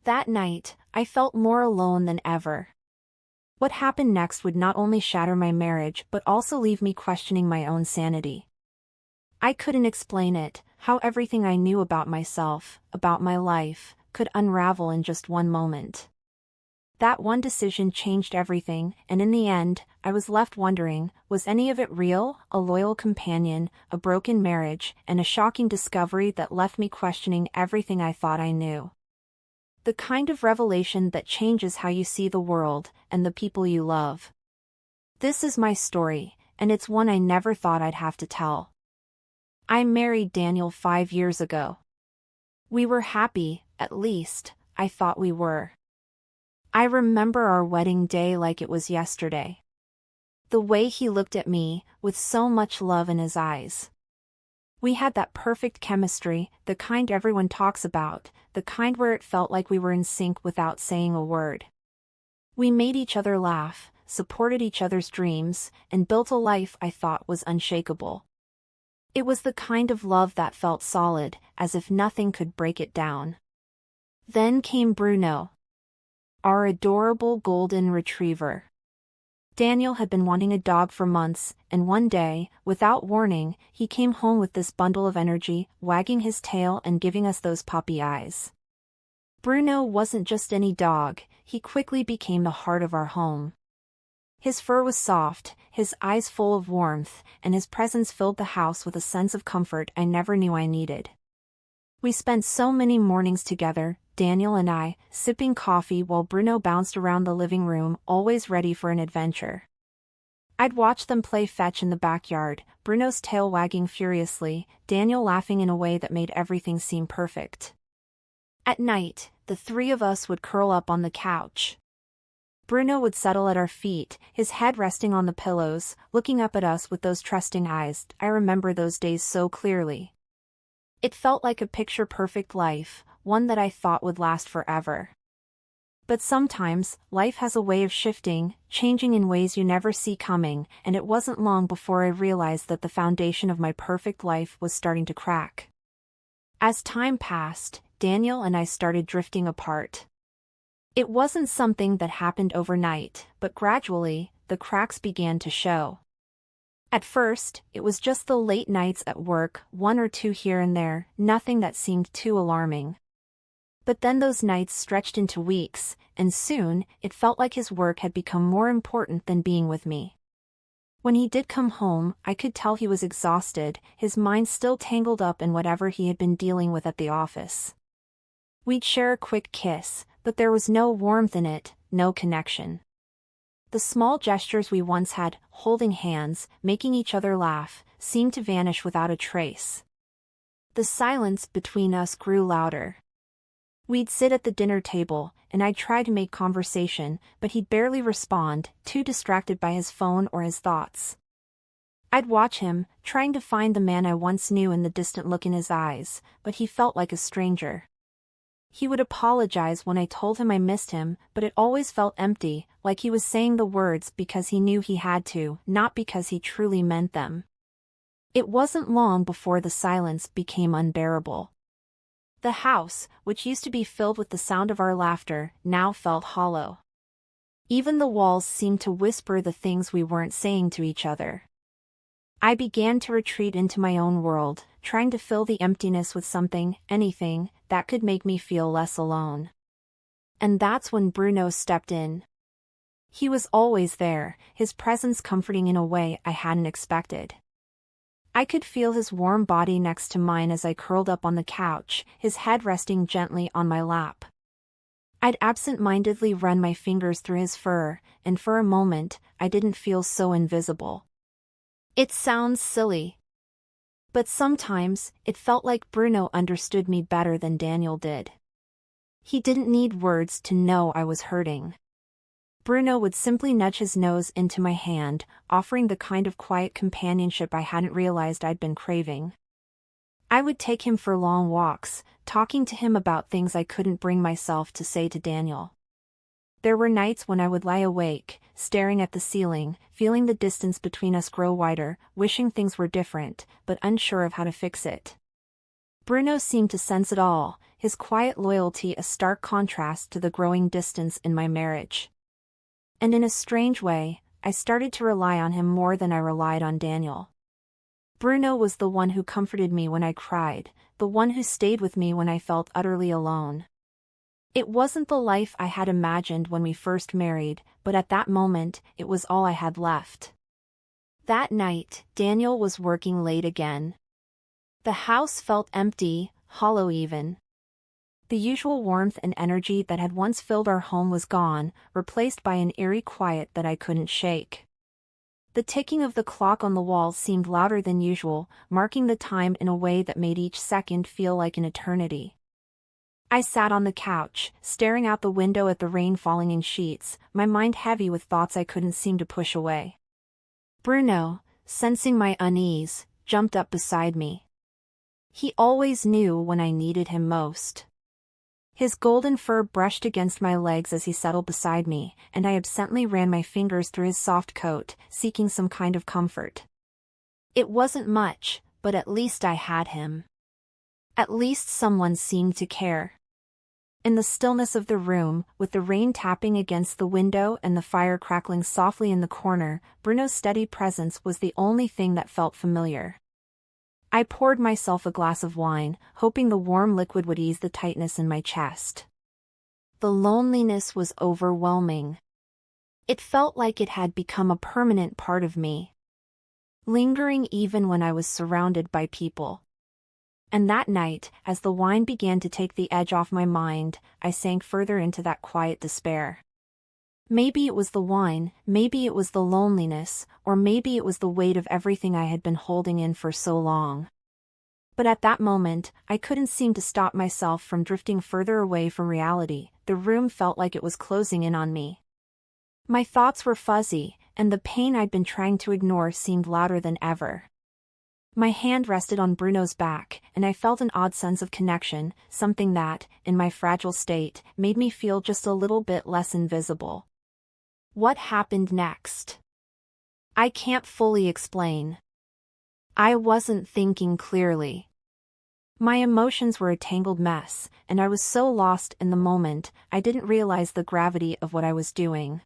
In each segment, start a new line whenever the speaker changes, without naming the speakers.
That night, I felt more alone than ever. What happened next would not only shatter my marriage but also leave me questioning my own sanity. I couldn't explain it, how everything I knew about myself, about my life, could unravel in just one moment. That one decision changed everything, and in the end, I was left wondering, was any of it real? A loyal companion, a broken marriage, and a shocking discovery that left me questioning everything I thought I knew. The kind of revelation that changes how you see the world, and the people you love. This is my story, and it's one I never thought I'd have to tell. I married Daniel 5 years ago. We were happy, at least, I thought we were. I remember our wedding day like it was yesterday. The way he looked at me, with so much love in his eyes. We had that perfect chemistry, the kind everyone talks about, the kind where it felt like we were in sync without saying a word. We made each other laugh, supported each other's dreams, and built a life I thought was unshakable. It was the kind of love that felt solid, as if nothing could break it down. Then came Bruno. Our adorable golden retriever. Daniel had been wanting a dog for months, and one day, without warning, he came home with this bundle of energy, wagging his tail and giving us those puppy eyes. Bruno wasn't just any dog, he quickly became the heart of our home. His fur was soft, his eyes full of warmth, and his presence filled the house with a sense of comfort I never knew I needed. We spent so many mornings together, Daniel and I, sipping coffee while Bruno bounced around the living room, always ready for an adventure. I'd watch them play fetch in the backyard, Bruno's tail wagging furiously, Daniel laughing in a way that made everything seem perfect. At night, the three of us would curl up on the couch. Bruno would settle at our feet, his head resting on the pillows, looking up at us with those trusting eyes. I remember those days so clearly. It felt like a picture-perfect life, one that I thought would last forever. But sometimes, life has a way of shifting, changing in ways you never see coming, and it wasn't long before I realized that the foundation of my perfect life was starting to crack. As time passed, Daniel and I started drifting apart. It wasn't something that happened overnight, but gradually, the cracks began to show. At first, it was just the late nights at work, one or two here and there, nothing that seemed too alarming. But then those nights stretched into weeks, and soon, it felt like his work had become more important than being with me. When he did come home, I could tell he was exhausted, his mind still tangled up in whatever he had been dealing with at the office. We'd share a quick kiss, but there was no warmth in it, no connection. The small gestures we once had, holding hands, making each other laugh, seemed to vanish without a trace. The silence between us grew louder. We'd sit at the dinner table, and I'd try to make conversation, but he'd barely respond, too distracted by his phone or his thoughts. I'd watch him, trying to find the man I once knew in the distant look in his eyes, but he felt like a stranger. He would apologize when I told him I missed him, but it always felt empty, like he was saying the words because he knew he had to, not because he truly meant them. It wasn't long before the silence became unbearable. The house, which used to be filled with the sound of our laughter, now felt hollow. Even the walls seemed to whisper the things we weren't saying to each other. I began to retreat into my own world, trying to fill the emptiness with something, anything, that could make me feel less alone. And that's when Bruno stepped in. He was always there, his presence comforting in a way I hadn't expected. I could feel his warm body next to mine as I curled up on the couch, his head resting gently on my lap. I'd absent-mindedly run my fingers through his fur, and for a moment, I didn't feel so invisible. It sounds silly. But sometimes, it felt like Bruno understood me better than Daniel did. He didn't need words to know I was hurting. Bruno would simply nudge his nose into my hand, offering the kind of quiet companionship I hadn't realized I'd been craving. I would take him for long walks, talking to him about things I couldn't bring myself to say to Daniel. There were nights when I would lie awake, staring at the ceiling, feeling the distance between us grow wider, wishing things were different, but unsure of how to fix it. Bruno seemed to sense it all, his quiet loyalty a stark contrast to the growing distance in my marriage. And in a strange way, I started to rely on him more than I relied on Daniel. Bruno was the one who comforted me when I cried, the one who stayed with me when I felt utterly alone. It wasn't the life I had imagined when we first married, but at that moment, it was all I had left. That night, Daniel was working late again. The house felt empty, hollow even. The usual warmth and energy that had once filled our home was gone, replaced by an eerie quiet that I couldn't shake. The ticking of the clock on the wall seemed louder than usual, marking the time in a way that made each second feel like an eternity. I sat on the couch, staring out the window at the rain falling in sheets, my mind heavy with thoughts I couldn't seem to push away. Bruno, sensing my unease, jumped up beside me. He always knew when I needed him most. His golden fur brushed against my legs as he settled beside me, and I absently ran my fingers through his soft coat, seeking some kind of comfort. It wasn't much, but at least I had him. At least someone seemed to care. In the stillness of the room, with the rain tapping against the window and the fire crackling softly in the corner, Bruno's steady presence was the only thing that felt familiar. I poured myself a glass of wine, hoping the warm liquid would ease the tightness in my chest. The loneliness was overwhelming. It felt like it had become a permanent part of me, lingering even when I was surrounded by people. And that night, as the wine began to take the edge off my mind, I sank further into that quiet despair. Maybe it was the wine, maybe it was the loneliness, or maybe it was the weight of everything I had been holding in for so long. But at that moment, I couldn't seem to stop myself from drifting further away from reality. The room felt like it was closing in on me. My thoughts were fuzzy, and the pain I'd been trying to ignore seemed louder than ever. My hand rested on Bruno's back, and I felt an odd sense of connection, something that, in my fragile state, made me feel just a little bit less invisible. What happened next? I can't fully explain. I wasn't thinking clearly. My emotions were a tangled mess, and I was so lost in the moment, I didn't realize the gravity of what I was doing.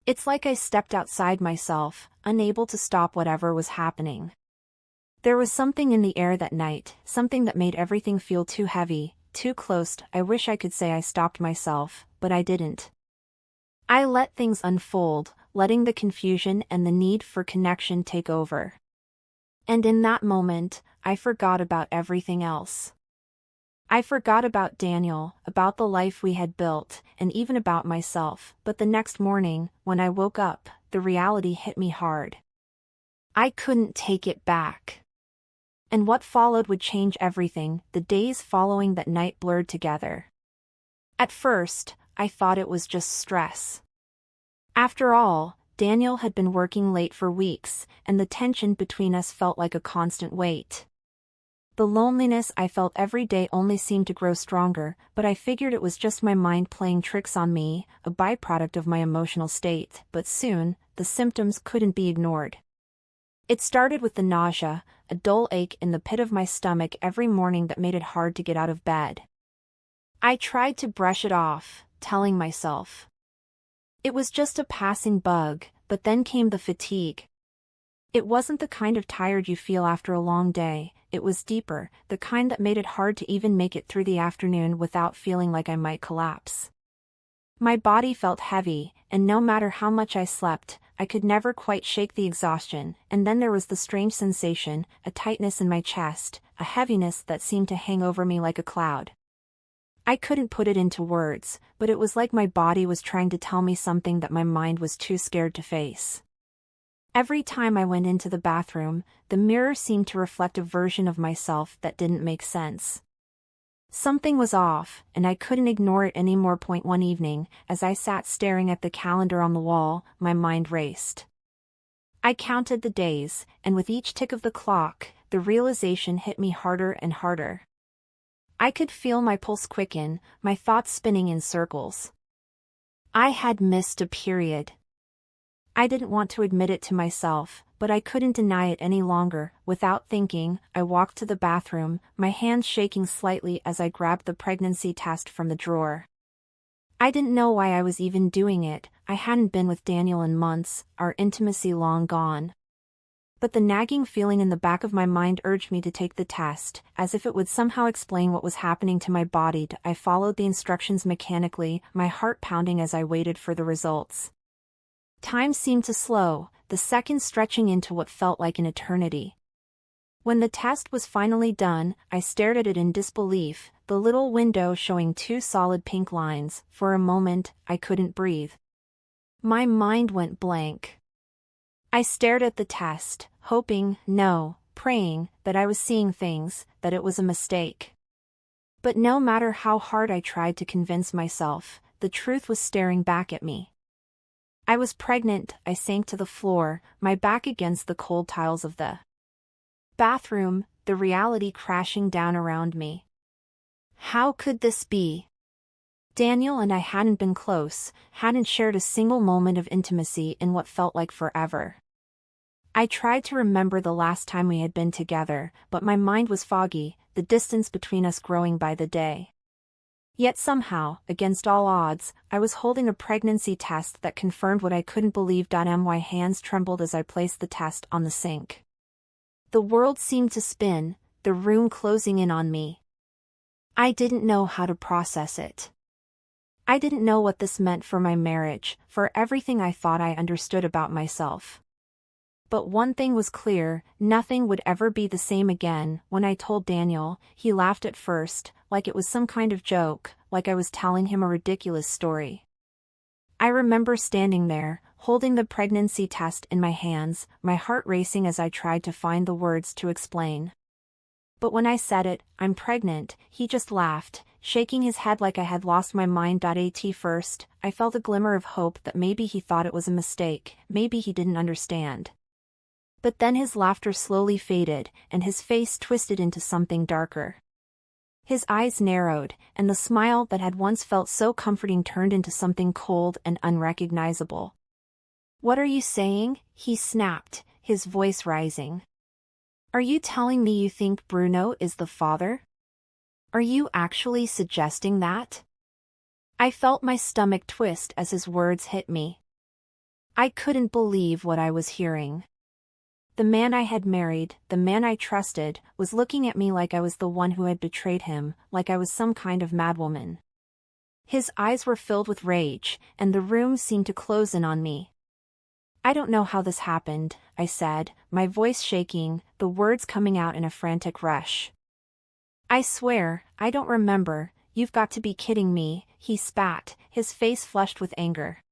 It's like I stepped outside myself, unable to stop whatever was happening. There was something in the air that night, something that made everything feel too heavy, too close. I wish I could say I stopped myself, but I didn't. I let things unfold, letting the confusion and the need for connection take over. And in that moment, I forgot about everything else. I forgot about Daniel, about the life we had built, and even about myself. But the next morning, when I woke up, the reality hit me hard. I couldn't take it back. And what followed would change everything. The days following that night blurred together. At first, I thought it was just stress. After all, Daniel had been working late for weeks, and the tension between us felt like a constant weight. The loneliness I felt every day only seemed to grow stronger, but I figured it was just my mind playing tricks on me, a byproduct of my emotional state. But soon, the symptoms couldn't be ignored. It started with the nausea, a dull ache in the pit of my stomach every morning that made it hard to get out of bed. I tried to brush it off, telling myself it was just a passing bug, but then came the fatigue. It wasn't the kind of tired you feel after a long day, it was deeper, the kind that made it hard to even make it through the afternoon without feeling like I might collapse. My body felt heavy, and no matter how much I slept, I could never quite shake the exhaustion. And then there was the strange sensation, a tightness in my chest, a heaviness that seemed to hang over me like a cloud. I couldn't put it into words, but it was like my body was trying to tell me something that my mind was too scared to face. Every time I went into the bathroom, the mirror seemed to reflect a version of myself that didn't make sense. Something was off, and I couldn't ignore it anymore. One evening, as I sat staring at the calendar on the wall, my mind raced. I counted the days, and with each tick of the clock, the realization hit me harder and harder. I could feel my pulse quicken, my thoughts spinning in circles. I had missed a period. I didn't want to admit it to myself, but I couldn't deny it any longer. Without thinking, I walked to the bathroom, my hands shaking slightly as I grabbed the pregnancy test from the drawer. I didn't know why I was even doing it. I hadn't been with Daniel in months, our intimacy long gone. But the nagging feeling in the back of my mind urged me to take the test, as if it would somehow explain what was happening to my body. I followed the instructions mechanically, my heart pounding as I waited for the results. Time seemed to slow, the seconds stretching into what felt like an eternity. When the test was finally done, I stared at it in disbelief, the little window showing 2 solid pink lines. For a moment, I couldn't breathe. My mind went blank. I stared at the test, hoping, no, praying, that I was seeing things, that it was a mistake. But no matter how hard I tried to convince myself, the truth was staring back at me. I was pregnant. I sank to the floor, my back against the cold tiles of the bathroom, the reality crashing down around me. How could this be? Daniel and I hadn't been close, hadn't shared a single moment of intimacy in what felt like forever. I tried to remember the last time we had been together, but my mind was foggy, the distance between us growing by the day. Yet somehow, against all odds, I was holding a pregnancy test that confirmed what I couldn't believe. My hands trembled as I placed the test on the sink. The world seemed to spin, the room closing in on me. I didn't know how to process it. I didn't know what this meant for my marriage, for everything I thought I understood about myself. But one thing was clear, nothing would ever be the same again. When I told Daniel, he laughed at first, like it was some kind of joke, like I was telling him a ridiculous story. I remember standing there, holding the pregnancy test in my hands, my heart racing as I tried to find the words to explain. But when I said it, "I'm pregnant," he just laughed, shaking his head like I had lost my mind. At first, I felt a glimmer of hope that maybe he thought it was a mistake, maybe he didn't understand. But then his laughter slowly faded, and his face twisted into something darker. His eyes narrowed, and the smile that had once felt so comforting turned into something cold and unrecognizable. "What are you saying?" he snapped, his voice rising. "Are you telling me you think Bruno is the father? Are you actually suggesting that?" I felt my stomach twist as his words hit me. I couldn't believe what I was hearing. The man I had married, the man I trusted, was looking at me like I was the one who had betrayed him, like I was some kind of madwoman. His eyes were filled with rage, and the room seemed to close in on me. "I don't know how this happened," I said, my voice shaking, the words coming out in a frantic rush. "I swear, I don't remember. You've got to be kidding me," he spat, his face flushed with anger.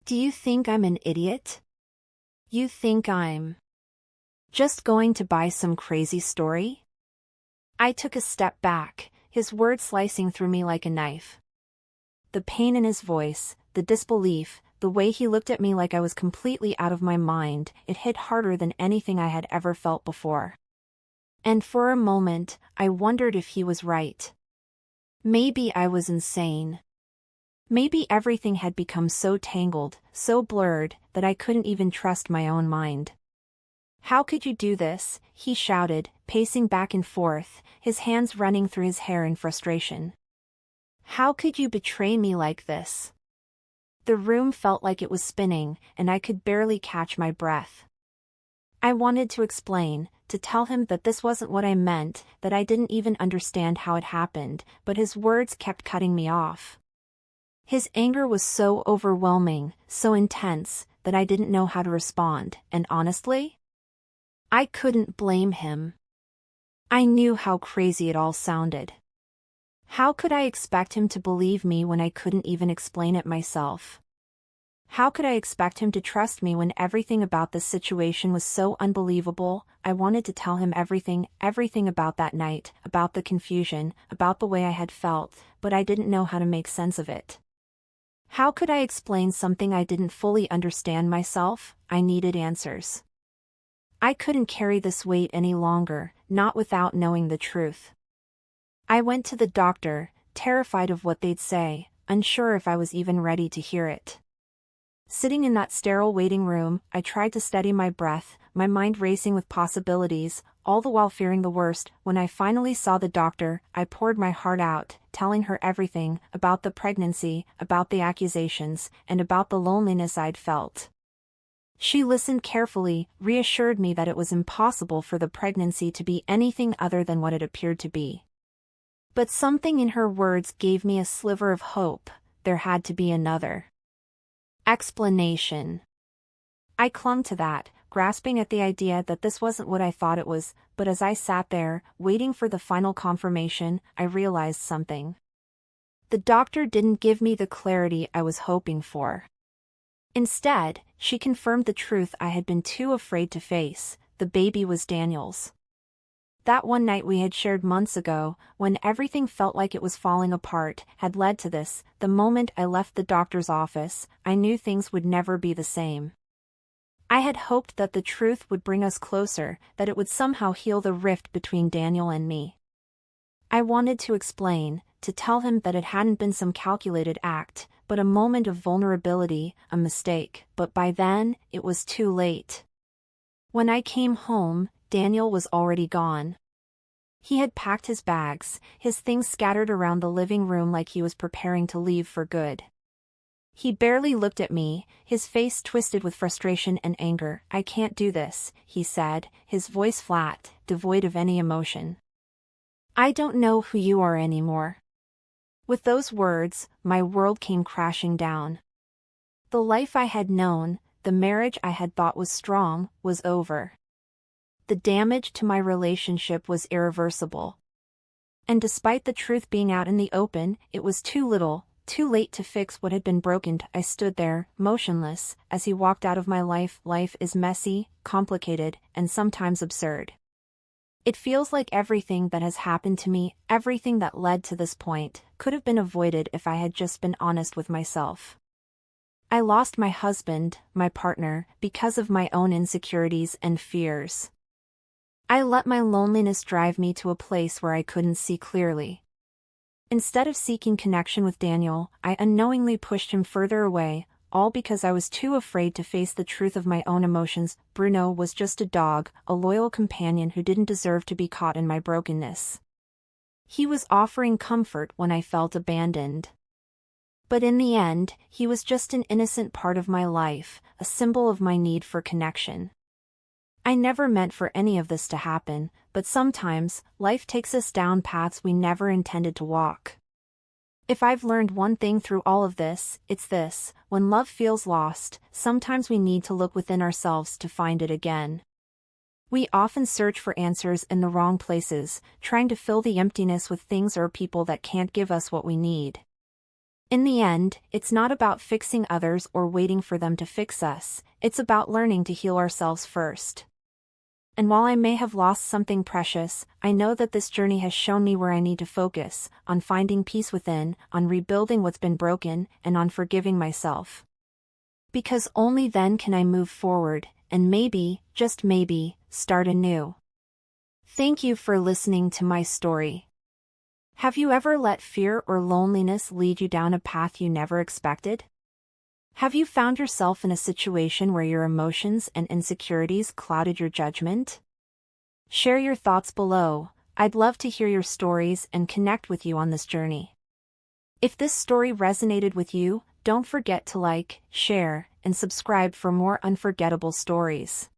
"Do you think I'm an idiot? You think I'm just going to buy some crazy story?" I took a step back, his words slicing through me like a knife. The pain in his voice, the disbelief, the way he looked at me like I was completely out of my mind, it hit harder than anything I had ever felt before. And for a moment, I wondered if he was right. Maybe I was insane. Maybe everything had become so tangled, so blurred, that I couldn't even trust my own mind. "How could you do this?" he shouted, pacing back and forth, his hands running through his hair in frustration. "How could you betray me like this?" The room felt like it was spinning, and I could barely catch my breath. I wanted to explain, to tell him that this wasn't what I meant, that I didn't even understand how it happened, but his words kept cutting me off. His anger was so overwhelming, so intense, that I didn't know how to respond, and honestly, I couldn't blame him. I knew how crazy it all sounded. How could I expect him to believe me when I couldn't even explain it myself? How could I expect him to trust me when everything about this situation was so unbelievable? I wanted to tell him everything about that night, about the confusion, about the way I had felt, but I didn't know how to make sense of it. How could I explain something I didn't fully understand myself? I needed answers. I couldn't carry this weight any longer, not without knowing the truth. I went to the doctor, terrified of what they'd say, unsure if I was even ready to hear it. Sitting in that sterile waiting room, I tried to steady my breath, my mind racing with possibilities, all the while fearing the worst. When I finally saw the doctor, I poured my heart out, telling her everything, about the pregnancy, about the accusations, and about the loneliness I'd felt. She listened carefully, reassured me that it was impossible for the pregnancy to be anything other than what it appeared to be. But something in her words gave me a sliver of hope. There had to be another explanation. I clung to that, grasping at the idea that this wasn't what I thought it was, but as I sat there, waiting for the final confirmation, I realized something. The doctor didn't give me the clarity I was hoping for. Instead, she confirmed the truth I had been too afraid to face: the baby was Daniel's. That one night we had shared months ago, when everything felt like it was falling apart, had led to this. The moment I left the doctor's office, I knew things would never be the same. I had hoped that the truth would bring us closer, that it would somehow heal the rift between Daniel and me. I wanted to explain, to tell him that it hadn't been some calculated act, but a moment of vulnerability, a mistake. But by then, it was too late. When I came home, Daniel was already gone. He had packed his bags, his things scattered around the living room like he was preparing to leave for good. He barely looked at me, his face twisted with frustration and anger. "I can't do this," he said, his voice flat, devoid of any emotion. "I don't know who you are anymore." With those words, my world came crashing down. The life I had known, the marriage I had thought was strong, was over. The damage to my relationship was irreversible. And despite the truth being out in the open, it was too little, too late to fix what had been broken. I stood there, motionless, as he walked out of my life. Life is messy, complicated, and sometimes absurd. It feels like everything that has happened to me, everything that led to this point, could have been avoided if I had just been honest with myself. I lost my husband, my partner, because of my own insecurities and fears. I let my loneliness drive me to a place where I couldn't see clearly. Instead of seeking connection with Daniel, I unknowingly pushed him further away, all because I was too afraid to face the truth of my own emotions. Bruno was just a dog, a loyal companion who didn't deserve to be caught in my brokenness. He was offering comfort when I felt abandoned. But in the end, he was just an innocent part of my life, a symbol of my need for connection. I never meant for any of this to happen, but sometimes, life takes us down paths we never intended to walk. If I've learned one thing through all of this, it's this: when love feels lost, sometimes we need to look within ourselves to find it again. We often search for answers in the wrong places, trying to fill the emptiness with things or people that can't give us what we need. In the end, it's not about fixing others or waiting for them to fix us, it's about learning to heal ourselves first. And while I may have lost something precious, I know that this journey has shown me where I need to focus: on finding peace within, on rebuilding what's been broken, and on forgiving myself. Because only then can I move forward, and maybe, just maybe, start anew. Thank you for listening to my story. Have you ever let fear or loneliness lead you down a path you never expected? Have you found yourself in a situation where your emotions and insecurities clouded your judgment? Share your thoughts below. I'd love to hear your stories and connect with you on this journey. If this story resonated with you, don't forget to like, share, and subscribe for more unforgettable stories.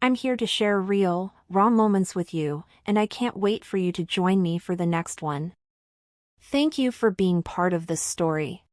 I'm here to share real, raw moments with you, and I can't wait for you to join me for the next one. Thank you for being part of this story.